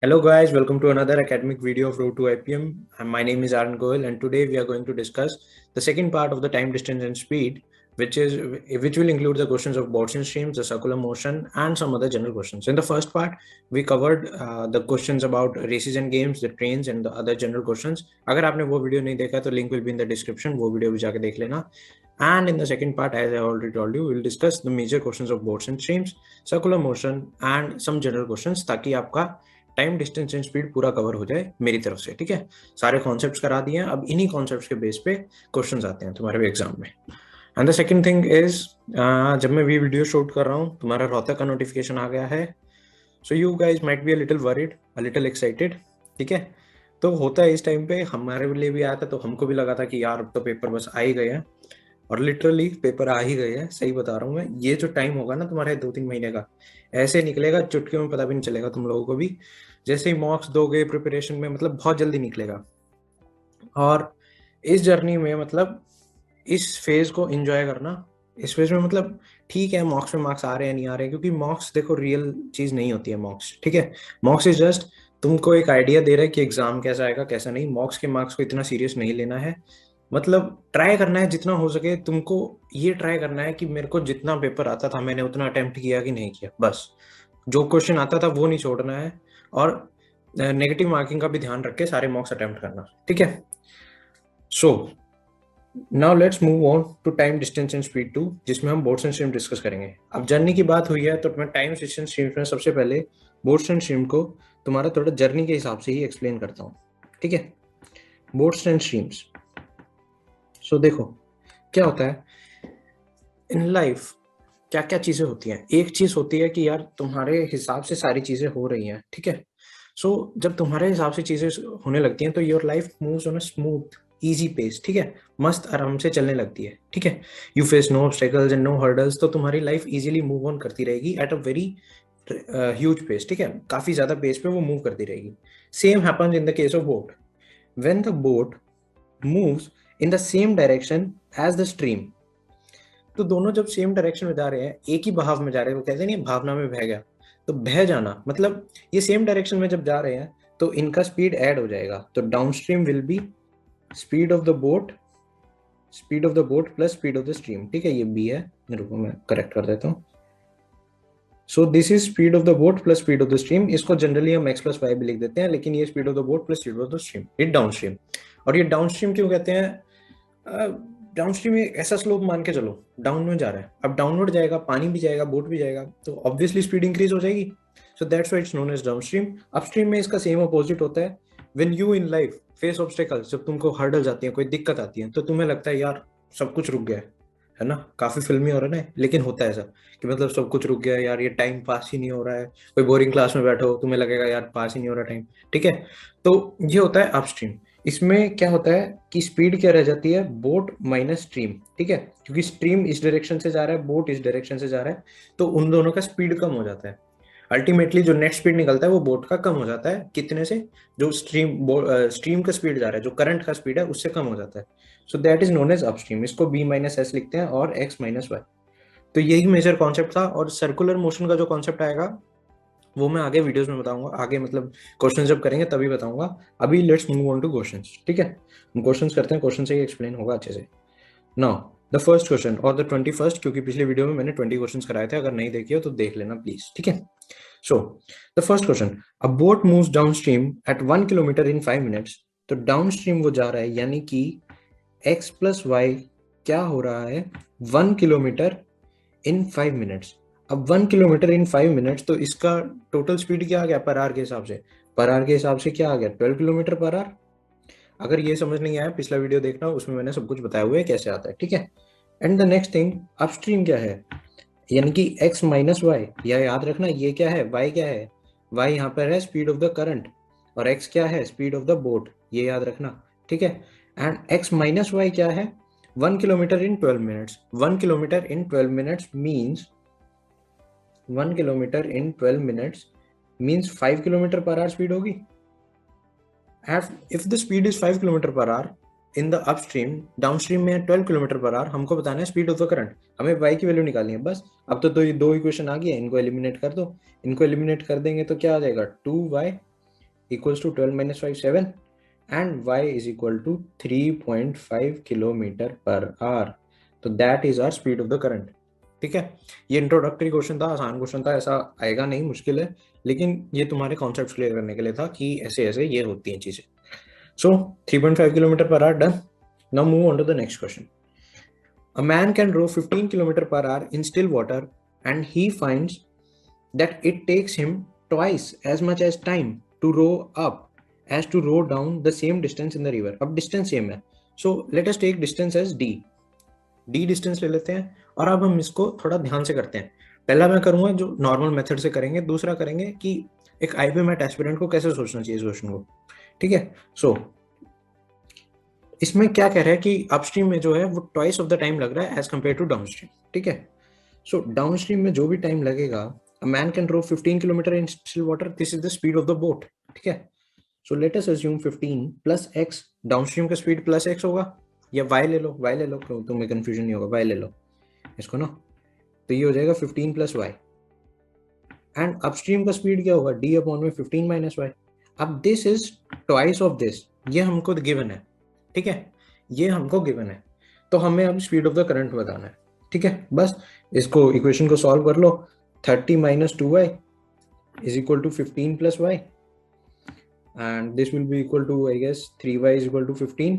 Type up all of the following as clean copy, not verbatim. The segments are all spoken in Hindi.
Hello guys, welcome to another academic video of Road to IPM. And my name is Aaron Goel, and today we are going to discuss the second part of the time, distance, and speed, which will include the questions of Gaussian streams, the circular motion, and some other general questions. In the first part, we covered the questions about races and games, the trains, and the other general questions. अगर आपने वो वीडियो नहीं देखा तो link will be in the description. वो वीडियो भी जाके देख लेना. And in the second part, as I already told you, we'll discuss the major questions of Gaussian streams, circular motion, and some general questions ताकि आपका टाइम डिस्टेंस एंड स्पीड पूरा कवर हो जाए मेरी तरफ से। ठीक है, सारे कॉन्सेप्ट्स करा दिए हैं, अब इन्हीं कॉन्सेप्ट्स के बेस पे क्वेश्चंस आते हैं तुम्हारे एग्जाम में। And the second thing is, जब मैं भी वीडियो शूट कर रहा हूँ तुम्हारा रोहतक का नोटिफिकेशन आ गया है, so you guys might be a little worried, a little excited. ठीक है, तो होता है इस टाइम पे, हमारे लिए भी आया था तो हमको भी लगा था कि यार अब तो पेपर बस आ ही गए हैं, और लिटरली पेपर आ ही गए हैं। सही बता रहा हूँ मैं, ये जो टाइम होगा ना तुम्हारे 2-3 महीने का, ऐसे निकलेगा चुटकियों में, पता भी नहीं चलेगा तुम लोगों को भी। जैसे ही मॉक्स दोगे प्रिपरेशन में, मतलब बहुत जल्दी निकलेगा। और इस जर्नी में मतलब इस फेज को एंजॉय करना। इस फेज में मतलब ठीक है, मॉक्स में मार्क्स आ रहे हैं नहीं आ रहे हैं, क्योंकि मॉक्स देखो रियल चीज नहीं होती है मॉक्स। ठीक है, मॉक्स इज जस्ट तुमको एक आइडिया दे रहा है कि एग्जाम कैसा आएगा कैसा नहीं। मॉक्स के मार्क्स को इतना सीरियस नहीं लेना है, मतलब ट्राई करना है जितना हो सके तुमको। ये ट्राई करना है कि मेरे को जितना पेपर आता था मैंने उतना अटेम्प्ट किया कि नहीं किया, बस जो क्वेश्चन आता था वो नहीं छोड़ना है। और नेगेटिव मार्किंग का भी ध्यान रख के सारे मॉक्स अटेम्प्ट करना। ठीक है, so now let's move on to time distance and speed 2, जिसमें हम बोर्ड्स एंड स्ट्रीम डिस्कस करेंगे। अब जर्नी की बात हुई है तो मैं टाइम डिस्टेंस स्ट्रीम में सबसे पहले बोर्ड्स एंड स्ट्रीम को तुम्हारा थोड़ा जर्नी के हिसाब से ही एक्सप्लेन करता हूँ। ठीक है, बोर्ड्स एंड स्ट्रीम्स। सो देखो क्या होता है इन लाइफ, क्या क्या चीजें होती हैं। एक चीज होती है कि यार तुम्हारे हिसाब से सारी चीजें हो रही हैं। ठीक है, सो जब तुम्हारे हिसाब से चीजें होने लगती हैं तो your life moves on a smooth easy pace. ठीक है, मस्त आराम से चलने लगती है। ठीक है, you face no obstacles and no hurdles, तो तुम्हारी लाइफ इजीली मूव ऑन करती रहेगी at a very huge pace. ठीक है, काफी ज्यादा पेस पे वो मूव करती रहेगी। Same happens in the case of boat. When the boat moves in the same direction as the stream, तो दोनों जब सेम डायरेक्शन में जा रहे हैं, एक ही बहाव में जा रहे हैं, वो कहते नहीं भावना में बह गया, तो बह जाना मतलब ये सेम डायरेक्शन में जब जा रहे हैं तो इनका स्पीड ऐड हो जाएगा। तो down stream will be speed of the boat, speed of the boat plus speed of the stream. ठीक है, ये बी है, मेरे को मैं करेक्ट कर देता हूँ। So this is speed of the boat plus speed of the stream. इसको जनरली हम एक्स प्लस वाई भी लिख देते हैं, लेकिन ये speed of the boat plus speed of the stream, ये डाउन स्ट्रीम। और ये डाउन स्ट्रीम क्यों कहते हैं? डाउन स्ट्रीम में ऐसा स्लोप मान के चलो, डाउन में जा रहा है, अब डाउनवर्ड जाएगा, पानी भी जाएगा, बोट भी जाएगा, तो ऑब्वियसली स्पीड इंक्रीज हो जाएगी। So that's why it's known as down stream. Upstream में इसका सेम अपोजिट होता है। When you in life face obstacles, जब तुमको हर्डल्स आती है, कोई दिक्कत आती है, तो तुम्हें लगता है यार सब कुछ रुक गया है ना। काफी फिल्मी हो रहा है ना, लेकिन होता है ऐसा कि मतलब सब कुछ रुक गया है यार, ये टाइम पास ही नहीं हो रहा है। कोई बोरिंग क्लास में बैठो, तुम्हें लगेगा यार पास ही नहीं हो रहा टाइम। ठीक है, तो ये होता है अपस्ट्रीम। इसमें क्या होता है कि स्पीड क्या रह जाती है, बोट माइनस स्ट्रीम। ठीक है, क्योंकि स्ट्रीम इस डायरेक्शन से जा रहा है, बोट इस डायरेक्शन से जा रहा है, तो उन दोनों का स्पीड कम हो जाता है। अल्टीमेटली जो नेट स्पीड निकलता है वो बोट का कम हो जाता है। कितने से? जो स्ट्रीम का स्पीड जा रहा है, जो करंट का स्पीड है, उससे कम हो जाता है। So that is known as upstream. इसको बी माइनस एस लिखते हैं और एक्स माइनस वाई। तो यही मेजर कॉन्सेप्ट था। और सर्कुलर मोशन का जो कॉन्सेप्ट आएगा वो मैं आगे वीडियोस में बताऊंगा, आगे मतलब क्वेश्चन जब करेंगे तभी बताऊंगा। अभी let's move on two questions. ठीक है, हम क्वेश्चंस करते हैं, क्वेश्चन से ही एक्सप्लेन होगा अच्छे से। नाउ द फर्स्ट क्वेश्चन और द 21st, क्योंकि पिछले वीडियो में मैंने 20 क्वेश्चंस कराए थे, अगर नहीं देखे हो तो देख लेना प्लीज। ठीक है, so the first question, a boat moves down stream at 1 kilometre in 5 minutes. तो डाउन स्ट्रीम वो जा रहा है, यानी कि एक्स प्लस वाई क्या हो रहा है, 1 किलोमीटर इन 5 मिनट्स। अब 1 किलोमीटर इन 5 मिनट्स, तो इसका टोटल स्पीड क्या आ गया पर आवर के हिसाब से? पर आवर के हिसाब से क्या आ गया, 12 किलोमीटर पर आवर। अगर ये समझ नहीं आया, पिछला वीडियो देखना, उसमें मैंने सब कुछ बताया हुआ है कैसे आता है। ठीक है, and the next thing, upstream क्या है, यानी कि x माइनस वाई। यह याद रखना, ये क्या है, y क्या है, y यहाँ पर है स्पीड ऑफ द करंट, और x क्या है, स्पीड ऑफ द बोट, ये याद रखना। ठीक है, एंड x माइनस वाई क्या है, 1 kilometre in 12 minutes. 1 kilometre in 12 minutes means 1 kilometre in 12 minutes means 5 kilometre per hour speed होगी। If the speed is 5 kilometre per hour in the upstream, downstream में 12 किलोमीटर पर आवर, हमको बताना है स्पीड ऑफ द करंट, हमें y की वैल्यू निकालनी है बस। अब तो ये दो इक्वेशन आ गई है, इनको एलिमिनेट कर दो। इनको एलिमिनेट कर देंगे तो क्या आ जाएगा, 2y equals to 12 minus 5 7 and y is equal to 3.5 kilometre per hour. तो that is our speed of the current. ठीक है, ये इंट्रोडक्टरी क्वेश्चन था, आसान क्वेश्चन था, ऐसा आएगा नहीं, मुश्किल है, लेकिन ये तुम्हारे कॉन्सेप्ट क्लियर करने के लिए था कि ऐसे ऐसे ये होती हैं चीजें. So 3.5 kilometre per hour done. Now move on to the next question. A man can row 15 km per hour in still water and he finds that it takes him twice as much as time to row up as to row down the same distance in the river. अब distance same है, so let us take distance as d. d distance ले लेते हैं और अब हम इसको थोड़ा ध्यान से करते हैं. पहला मैं करूंगा जो नॉर्मल मेथड से करेंगे, दूसरा करेंगे कि एक आईपी मैट एस्पिरेंट को कैसे सोचना चाहिए इस क्वेश्चन को. ठीक है, सो इसमें क्या कह रहा है कि अपस्ट्रीम में जो है वो ट्वाइस ऑफ द टाइम लग रहा है एज कंपेयर टू डाउनस्ट्रीम. ठीक है, सो डाउनस्ट्रीम में जो भी टाइम लगेगा, a man can row 15 kilometre in still water, this is the speed of the boat. ठीक है, so let us assume 15 plus x, downstream का स्पीड प्लस x होगा, या y ले लो, y ले लो, तुम्हें कंफ्यूजन नहीं होगा, y ले लो इसको ना, तो ये हो जाएगा 15 प्लस y. एंड अपस्ट्रीम का स्पीड क्या होगा, d अपॉन में 15 माइनस y. अब this is twice of this, ये हमको गिवन है. ठीक है, ये हमको गिवन है, तो हमें अब स्पीड ऑफ द करंट बताना है. ठीक है, बस इसको इक्वेशन को सॉल्व कर लो. 30 minus 2y is equal to 15 plus y and this will be equal to I guess 3y is equal to 15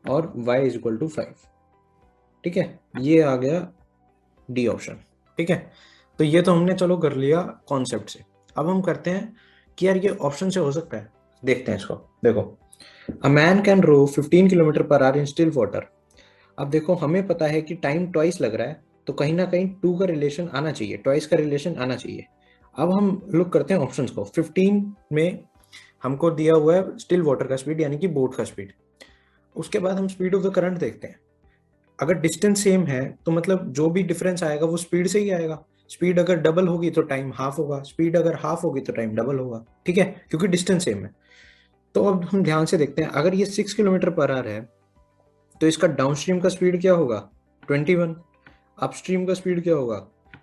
और y इज इक्वल टू 5. ठीक है, ये आ गया डी ऑप्शन. ठीक है, तो ये तो हमने चलो कर लिया कॉन्सेप्ट से. अब हम करते हैं कि यार ये ऑप्शन से हो सकता है, देखते हैं इसको. देखो, a man can row 15 kilometre per hour in still water. अब देखो, हमें पता है कि टाइम ट्वाइस लग रहा है, तो कहीं ना कहीं 2 का रिलेशन आना चाहिए, ट्वाइस का रिलेशन आना चाहिए. अब हम लुक करते हैं ऑप्शंस को. 15 में हमको दिया हुआ है स्टिल वाटर का स्पीड, यानी कि बोट का स्पीड. उसके बाद हम स्पीड ऑफ द करंट देखते हैं. अगर डिस्टेंस सेम है तो मतलब जो भी डिफरेंस आएगा वो स्पीड से ही आएगा. स्पीड अगर डबल होगी तो टाइम हाफ होगा, स्पीड अगर हाफ होगी तो टाइम डबल होगा. ठीक है, क्योंकि डिस्टेंस सेम है. तो अब हम ध्यान से देखते हैं, अगर ये 6 किलोमीटर पर आवर है तो इसका डाउनस्ट्रीम का स्पीड क्या होगा, 21. अपस्ट्रीम का स्पीड क्या होगा,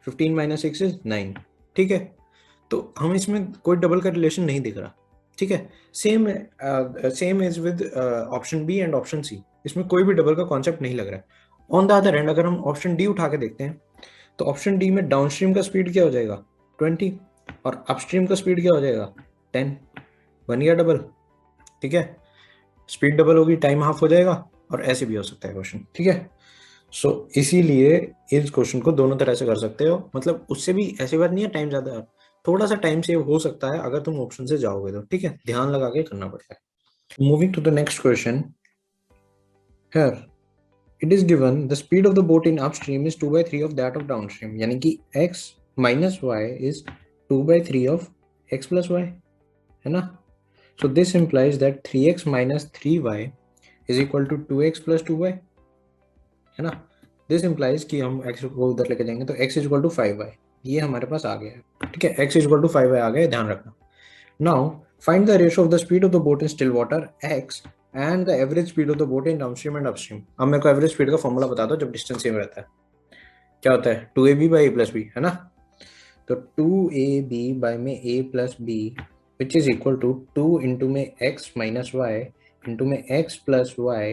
15 माइनस 6 इज 9. ठीक है, तो हम इसमें कोई डबल का रिलेशन नहीं दिख रहा. ठीक है, same is with option B and option C, इसमें कोई भी डबल का कॉन्सेप्ट नहीं लग रहा है. ऑन द अदर हैंड अगर हम ऑप्शन डी उठा के देखते हैं तो ऑप्शन डी में डाउनस्ट्रीम का स्पीड क्या हो जाएगा, 20, और अपस्ट्रीम का स्पीड क्या हो जाएगा, 10. बन गया डबल. ठीक है, स्पीड डबल होगी, टाइम हाफ हो जाएगा, और ऐसे भी हो सकता है क्वेश्चन. ठीक है, सो इसीलिए इस क्वेश्चन को दोनों तरह से कर सकते हो. मतलब उससे भी ऐसी बात नहीं है, टाइम ज्यादा, थोड़ा सा टाइम सेव हो सकता है अगर तुम ऑप्शन से जाओगे तो. ठीक है, ध्यान लगा के करना पड़ता है. Moving to the next question. Here it is given the speed of the boat in upstream is 2 by 3 of that of downstream, यानी कि x minus y is 2 by 3 of x plus y, है ना. So this implies that 3x minus 3y is equal to 2x plus 2y, है ना. This implies कि हम x को उधर लेके जाएंगे तो x is equal to 5y, ये हमारे पास आ गया है. ठीक है, x is equal to 5y आ गया, ध्यान रखना. Now find the ratio of the speed of the boat in still water x and the average speed of the boat in downstream and upstream. अब मेरे को एवरेज स्पीड का फॉर्मूला बता दो जब डिस्टेंस सेम रहता है. क्या होता है, 2ab by a plus b, है ना. तो 2ab by में a plus b which is equal to 2 into में x minus y into में x plus y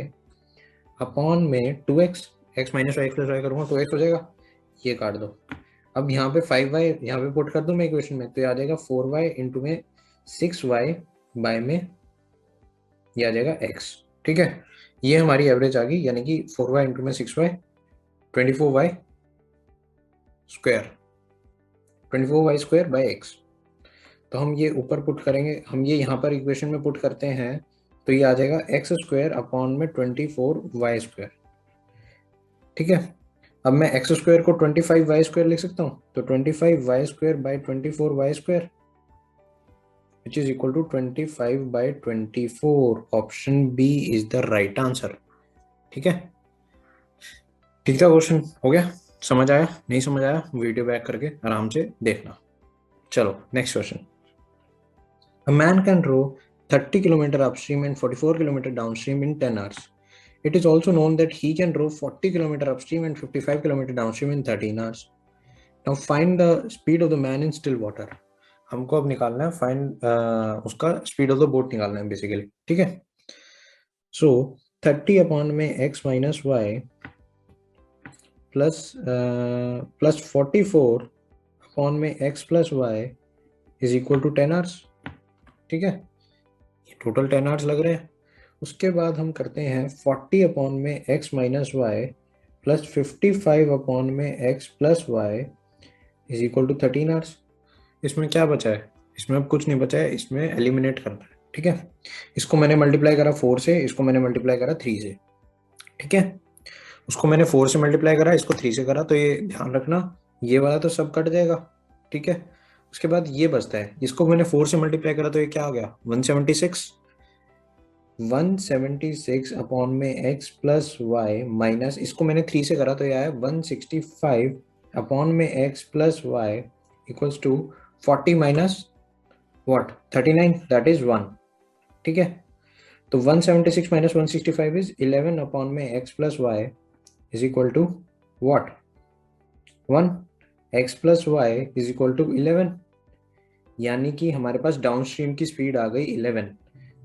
upon में 2x, x minus y x plus y करूँगा 2x हो जाएगा, ये काट दो. अब यहाँ पे 5y यहाँ पे पुट कर दूँ मैं इक्वेशन में, तो ये आ जाएगा 4y into में 6y by में ये आ जाएगा x. ठीक है, ये हमारी एवरेज आ गई, यानी कि 4y इंटू में 6y 24y square, 24y square by x. तो हम ये ऊपर पुट करेंगे, हम ये यहाँ पर इक्वेशन में पुट करते हैं तो ये आ जाएगा x स्क्वायर अपॉन में 24y स्क्वायर. ठीक है, अब मैं x स्क्वायर को 25y स्क्वायर लिख सकता हूँ, तो 25y square by 24y square which is equal to 25 by 24. Option B is the right answer. ठीक है, ठीक था, क्वेश्चन हो गया. समझ आया, नहीं समझ आया वीडियो बैक करके आराम से देखना. चलो next question. A man can row 30 km upstream and 44 km downstream in 10 hours. It is also known that he can row 40 km upstream and 55 km downstream in 13 hours. Now find the speed of the man in still water. हमको अब निकालना है फाइंड उसका स्पीड ऑफ द बोट निकालना है बेसिकली, ठीक है। सो 30 अपॉन में x minus Y plus 44 upon में x plus Y is equal to 10 hours, ठीक है। ये टोटल 10 आवर्स लग रहे हैं। उसके बाद हम करते हैं 40 अपॉन में x minus Y plus 55 upon में x plus Y is equal to 13 hours. इसमें क्या बचा है? इसमें अब कुछ नहीं बचा है, इसमें एलिमिनेट करना है, ठीक है। इसको मैंने मल्टीप्लाई करा 4 से, इसको मैंने मल्टीप्लाई करा 3 से, ठीक है। उसको मैंने 4 से मल्टीप्लाई करा, इसको 3 से करा, तो ये ध्यान रखना ये वाला तो सब कट जाएगा, ठीक है। उसके बाद ये बचता है, इसको मैंने 4 से मल्टीप्लाई करा तो ये क्या आ गया 176। 176 अपॉन में x प्लस वाई माइनस इसको मैंने 3 से करा तो ये आया 165 अपॉन में x plus Y equals to 40 minus what 39, that is 1, ठीक है। तो 176 माइनस 165 इज 11 अपॉन में x plus Y is equal to what 1। x plus Y is equal to 11, यानी कि हमारे पास डाउनस्ट्रीम की स्पीड आ गई 11।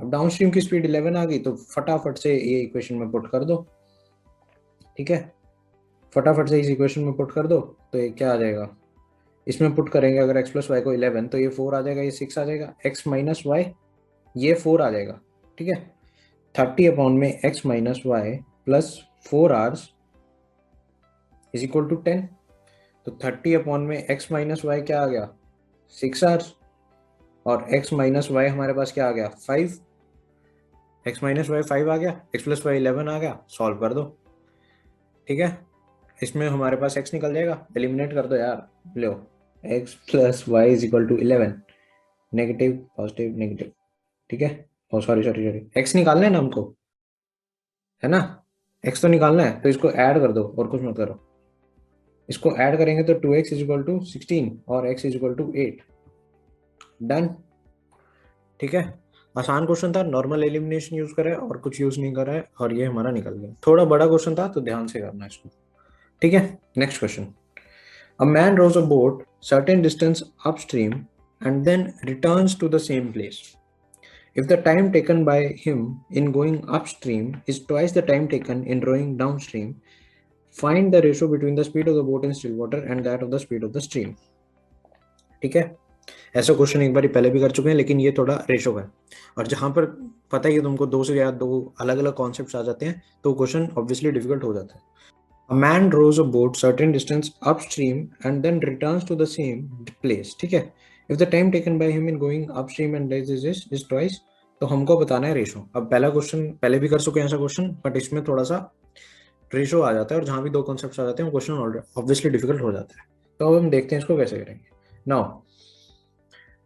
अब डाउनस्ट्रीम की स्पीड 11 आ गई तो फटाफट से ये इक्वेशन में पुट कर दो, ठीक है। फटाफट से इस इक्वेशन में पुट कर दो तो ये क्या आ जाएगा, इसमें पुट करेंगे अगर x प्लस वाई को 11 तो ये 4 आ जाएगा, ये 6 आ जाएगा, x माइनस वाई ये 4 आ जाएगा, ठीक है। 30 अपॉन में x minus Y plus 4 hours is equal to 10। तो 30 अपॉन में x माइनस वाई क्या आ गया 6 आवर्स, और x माइनस वाई हमारे पास क्या आ गया 5। x माइनस वाई 5 आ गया, x प्लस वाई 11 आ गया, सॉल्व कर दो, ठीक है। इसमें हमारे पास x निकल जाएगा, एलिमिनेट कर दो यार, लो x plus Y is equal to 11, negative positive negative, ठीक है। Oh sorry sorry sorry, x निकालना है ना हमको, है ना, x तो निकालना है, तो इसको ऐड कर दो और कुछ मत करो। इसको ऐड करेंगे तो 2x इज इक्वल टू 16 और x is equal to 8, done, ठीक है। आसान क्वेश्चन था, नॉर्मल एलिमिनेशन यूज करा है और कुछ यूज नहीं करा है, और ये हमारा निकल गया। थोड़ा बड़ा क्वेश्चन था तो ध्यान से करना इसको, ठीक है। Next question, a man rows a boat certain distance upstream and then returns to the same place. If the time taken by him in going upstream is twice the time taken in rowing downstream, find the ratio between the speed of the boat in still water and that of the speed of the stream, ठीक है। ऐसा क्वेश्चन एक बार पहले भी कर चुके हैं, लेकिन ये थोड़ा रेशो है, और जहां पर पता ही है तुमको दो से या दो अलग अलग कॉन्सेप्ट्स आ जाते हैं तो क्वेश्चन ऑब्वियसली डिफिकल्ट हो जाता है। A man rows a boat certain distance upstream and then returns to the same place, ठीक है। If the time taken by him in going upstream and is twice, तो हमको बताना है रेशो। अब पहला क्वेश्चन पहले भी कर चुके हैं ऐसा क्वेश्चन, बट इसमें थोड़ा सा रेशो आ जाता है, और जहां भी दो कॉन्सेप्ट आ जाते हैं क्वेश्चन ऑब्वियसली डिफिकल्ट हो जाता है। तो अब हम देखते हैं इसको कैसे करेंगे। नाउ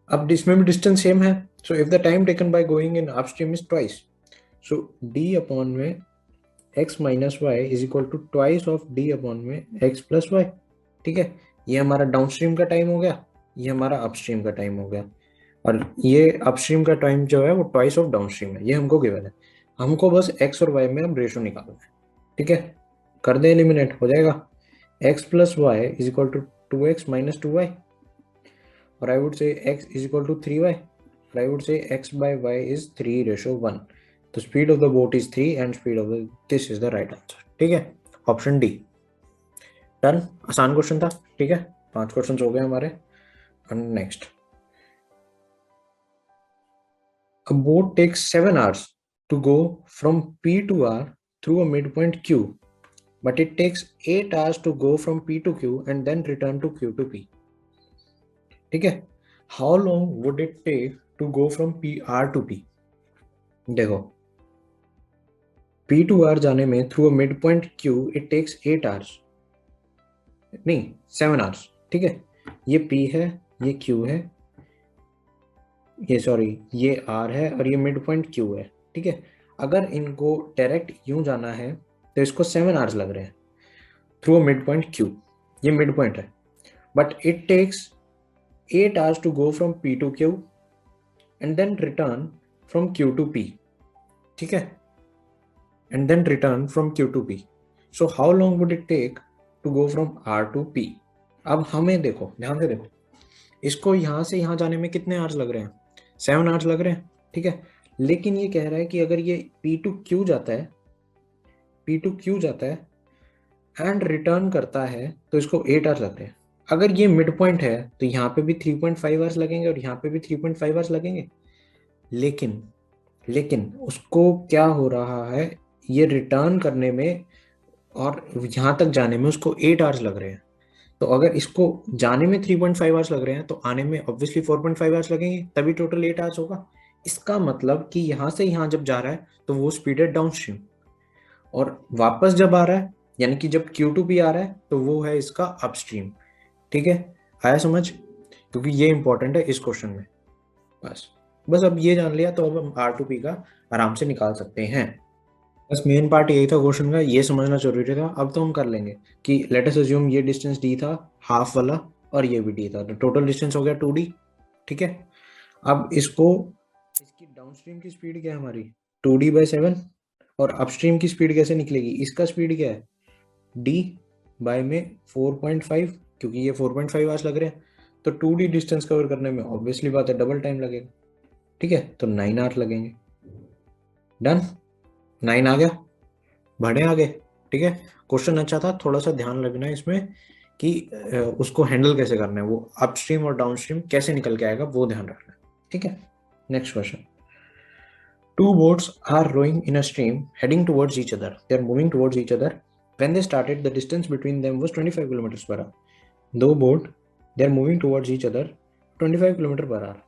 अब इसमें भी डिस्टेंस सेम है, so if the time taken by going in upstream is twice, so D upon में x minus Y is equal to twice of D upon में x प्लस वाई, ठीक है। ये हमारा डाउनस्ट्रीम का टाइम हो गया, ये हमारा अपस्ट्रीम का टाइम हो गया, और ये अपस्ट्रीम का टाइम जो है वो ट्वाइस ऑफ डाउनस्ट्रीम है, ये हमको गिवन है। हमको बस x और y में हम रेशो निकालना है, ठीक है। कर दे, एलिमिनेट हो जाएगा, x plus Y is equal to 2x minus 2y, और I would say x is equal to 3y, और I would say x by y is 3:1। तो speed of the boat is 3 and speed of the this is the right answer, ठीक है। Option D, done. आसान क्वेश्चन था, ठीक है। 5 क्वेश्चन हो गए हमारे। Next, a boat takes 7 hours to go from P to R through a midpoint Q, but it takes 8 hours to go from P to Q and then return to Q to P, ठीक है। How long would it take to go from P R to P. देखो P टू R जाने में through a mid point Q it takes 8 hours, नहीं 7 आवर्स, ठीक है। ये P है, ये Q है, ये सॉरी ये R है, और ये मिड पॉइंट Q है, ठीक है। अगर इनको डायरेक्ट यूं जाना है तो इसको 7 आवर्स लग रहे हैं through a mid point Q, ये मिड पॉइंट है, but it takes 8 hours to go from P to Q and then return from Q to P, ठीक है, and then return from Q to P. So how long would it take to go from R to P? अब हमें देखो, ध्यान से देखो, इसको यहाँ से यहाँ जाने में कितने आवर्स लग रहे हैं? 7 आवर्स लग रहे हैं, ठीक है। लेकिन ये कह रहा है कि अगर ये P2Q जाता है, P2Q जाता है एंड रिटर्न करता है तो इसको 8 आवर्स लग रहे हैं। अगर ये मिड पॉइंट है तो यहाँ पे भी 3.5 आवर्स लगेंगे और यहाँ पे भी 3.5 आवर्स लगेंगे। लेकिन लेकिन उसको क्या हो रहा है, ये रिटर्न करने में और यहाँ तक जाने में उसको 8 आवर्स लग रहे हैं। तो अगर इसको जाने में 3.5 आवर्स लग रहे हैं तो आने में ऑब्वियसली 4.5 आवर्स लगेंगे, तभी टोटल 8 आवर्स होगा। इसका मतलब कि यहाँ से यहाँ जब जा रहा है तो वो स्पीड है डाउनस्ट्रीम, और वापस जब आ रहा है यानी कि जब Q2P आ रहा है तो वो है इसका अपस्ट्रीम। ठीक है, आया समझ? क्योंकि ये इंपॉर्टेंट है इस क्वेश्चन में। बस बस अब ये जान लिया तो अब हम R2P का आराम से निकाल सकते हैं। बस मेन पार्ट यही था क्वेश्चन का, ये समझना जरूरी था। अब तो हम कर लेंगे कि लेट अस अज्यूम ये डिस्टेंस d था हाफ वाला और ये भी d था, तो टोटल डिस्टेंस हो गया 2d। ठीक है, अब इसको, इसकी डाउनस्ट्रीम की स्पीड क्या है हमारी 2d/7, और अपस्ट्रीम की स्पीड कैसे निकलेगी, इसका स्पीड क्या है d बाय में 4.5, क्योंकि ये 4.5 आवर्स लग रहे हैं तो 2d डिस्टेंस कवर करने में ऑब्वियसली बात है डबल टाइम लगेगा। ठीक है, तो 9 आवर्स लगेंगे। डन, 9 आ गया, बढ़े आगे। ठीक है, क्वेश्चन अच्छा था, थोड़ा सा ध्यान रखना है इसमें कि उसको हैंडल कैसे करना है, वो अपस्ट्रीम और डाउनस्ट्रीम कैसे निकल के आएगा वो ध्यान रखना है। ठीक है, next question. Two boats are rowing in a stream heading towards each other. They are moving towards each other. When they started, the distance between them was 25 kilometers per hour. दो boat, they are moving towards each other 25 kilometer per hour.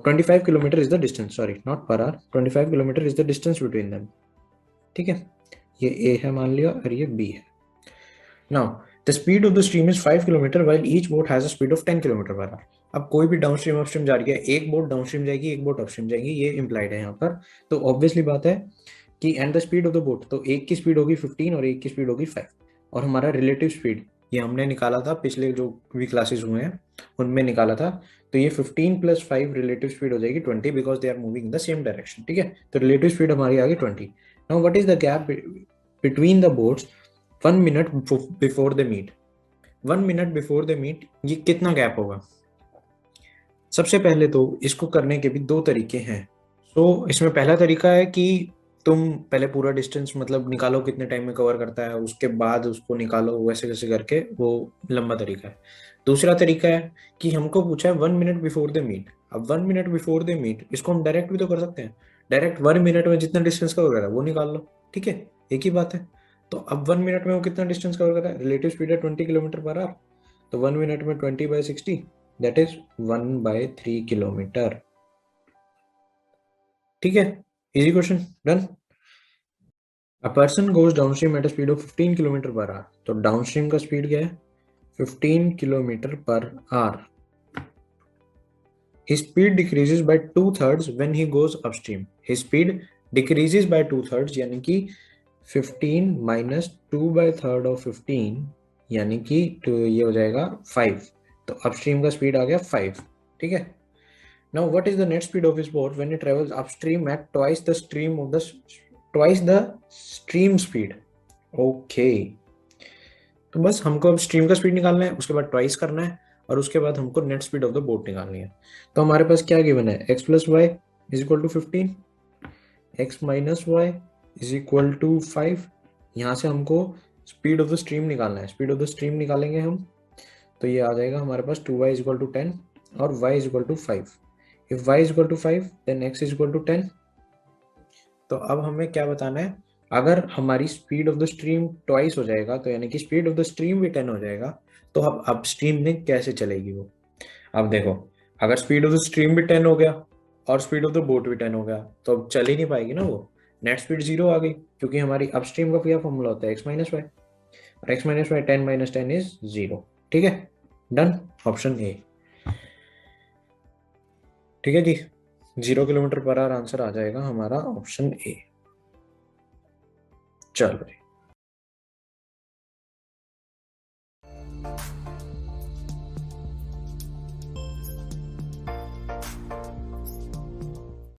25 kilometer is the distance, sorry, not per hour. 25 kilometer is the distance between them. ठीक है, ये A है मान लिया और ये B है। Now, the speed of the stream is 5 kilometer while each boat has a speed of 10 kilometer per hour. अब कोई भी डाउनस्ट्रीम अपस्ट्रीम जा रही है, एक बोट डाउनस्ट्रीम जाएगी एक बोट अपस्ट्रीम जाएगी, ये इंप्लाइड है यहाँ पर। तो ऑब्वियसली बात है कि and the speed of the boat, तो एक की स्पीड होगी 15 और एक की स्पीड होगी 5, और हमारा रिलेटिव स्पीड ये हमने निकाला था पिछले जो भी क्लासेस हुए हैं उनमें निकाला था। तो ये 15 + 5 रिलेटिव स्पीड हो जाएगी 20, because they are moving in the same direction. ठीक है, तो रिलेटिव स्पीड हमारी आ गई 20। Now what is the gap between the boats 1 minute before the meet? 1 minute before the meet, ये कितना गैप होगा? सबसे पहले तो इसको करने के भी दो तरीके हैं। तो इसमें पहला तरीका है कि तुम पहले पूरा डिस्टेंस मतलब निकालो कितने टाइम में कवर करता है, उसके बाद उसको निकालो, वैसे वैसे करके, वो लंबा तरीका है। दूसरा तरीका है कि हमको पूछा है 1 मिनट बिफोर द मीट। अब 1 मिनट बिफोर द मीट इसको हम डायरेक्ट भी तो कर सकते हैं, डायरेक्ट 1 मिनट में जितना डिस्टेंस कवर करा वो निकाल लो। ठीक है, एक ही बात है। तो अब 1 मिनट में वो कितना डिस्टेंस कवर कर रहा है, रिलेटिव स्पीड है 20 किलोमीटर पर आवर, तो 1 मिनट में 20/60, दैट इज 1/3 किलोमीटर। ठीक है, easy question, done. A person goes downstream at a speed of 15 kilometre per hour, तो डाउनस्ट्रीम का स्पीड क्या है 15 kilometre per our. His speed decreases by 2/3 when he goes upstream. His speed decreases by 2/3 यानी कि 15 minus 2/3 of 15 यानी कि तो ये हो जाएगा 5। तो अपस्ट्रीम का स्पीड आ गया 5। ठीक है, now what is the net speed of his boat when it travels upstream at twice the stream speed? Okay, तो बस हमको अब स्ट्रीम का स्पीड निकालना है, उसके बाद ट्वाइस करना है, और उसके बाद हमको net speed of the boat निकालनी है। तो हमारे पास क्या गिवन है, x + y = 15, x - y = 5। यहाँ से हमको स्पीड ऑफ द स्ट्रीम निकालना है, स्पीड ऑफ द स्ट्रीम निकालेंगे हम, तो ये आ जाएगा हमारे पास 2y = 10 और y = 5। If y = 5 then x = 10। तो अब हमें क्या बताना है, अगर हमारी speed of the stream twice हो जाएगा तो यानी कि स्पीड ऑफ द स्ट्रीम भी 10 हो जाएगा, तो अब अपस्ट्रीम में कैसे चलेगी वो। अब देखो, अगर स्पीड ऑफ द स्ट्रीम भी 10 हो गया और स्पीड ऑफ द बोट भी 10 हो गया तो अब चल ही नहीं पाएगी ना वो, नेट स्पीड 0 आ गई, क्योंकि हमारी अपस्ट्रीम का क्या फॉर्मूला होता है x - y, और x - y 10 - 10 इज 0। ठीक है, डन, ऑप्शन ए। ठीक है जी, 0 किलोमीटर पर आवर आंसर आ जाएगा हमारा ऑप्शन ए। चलो।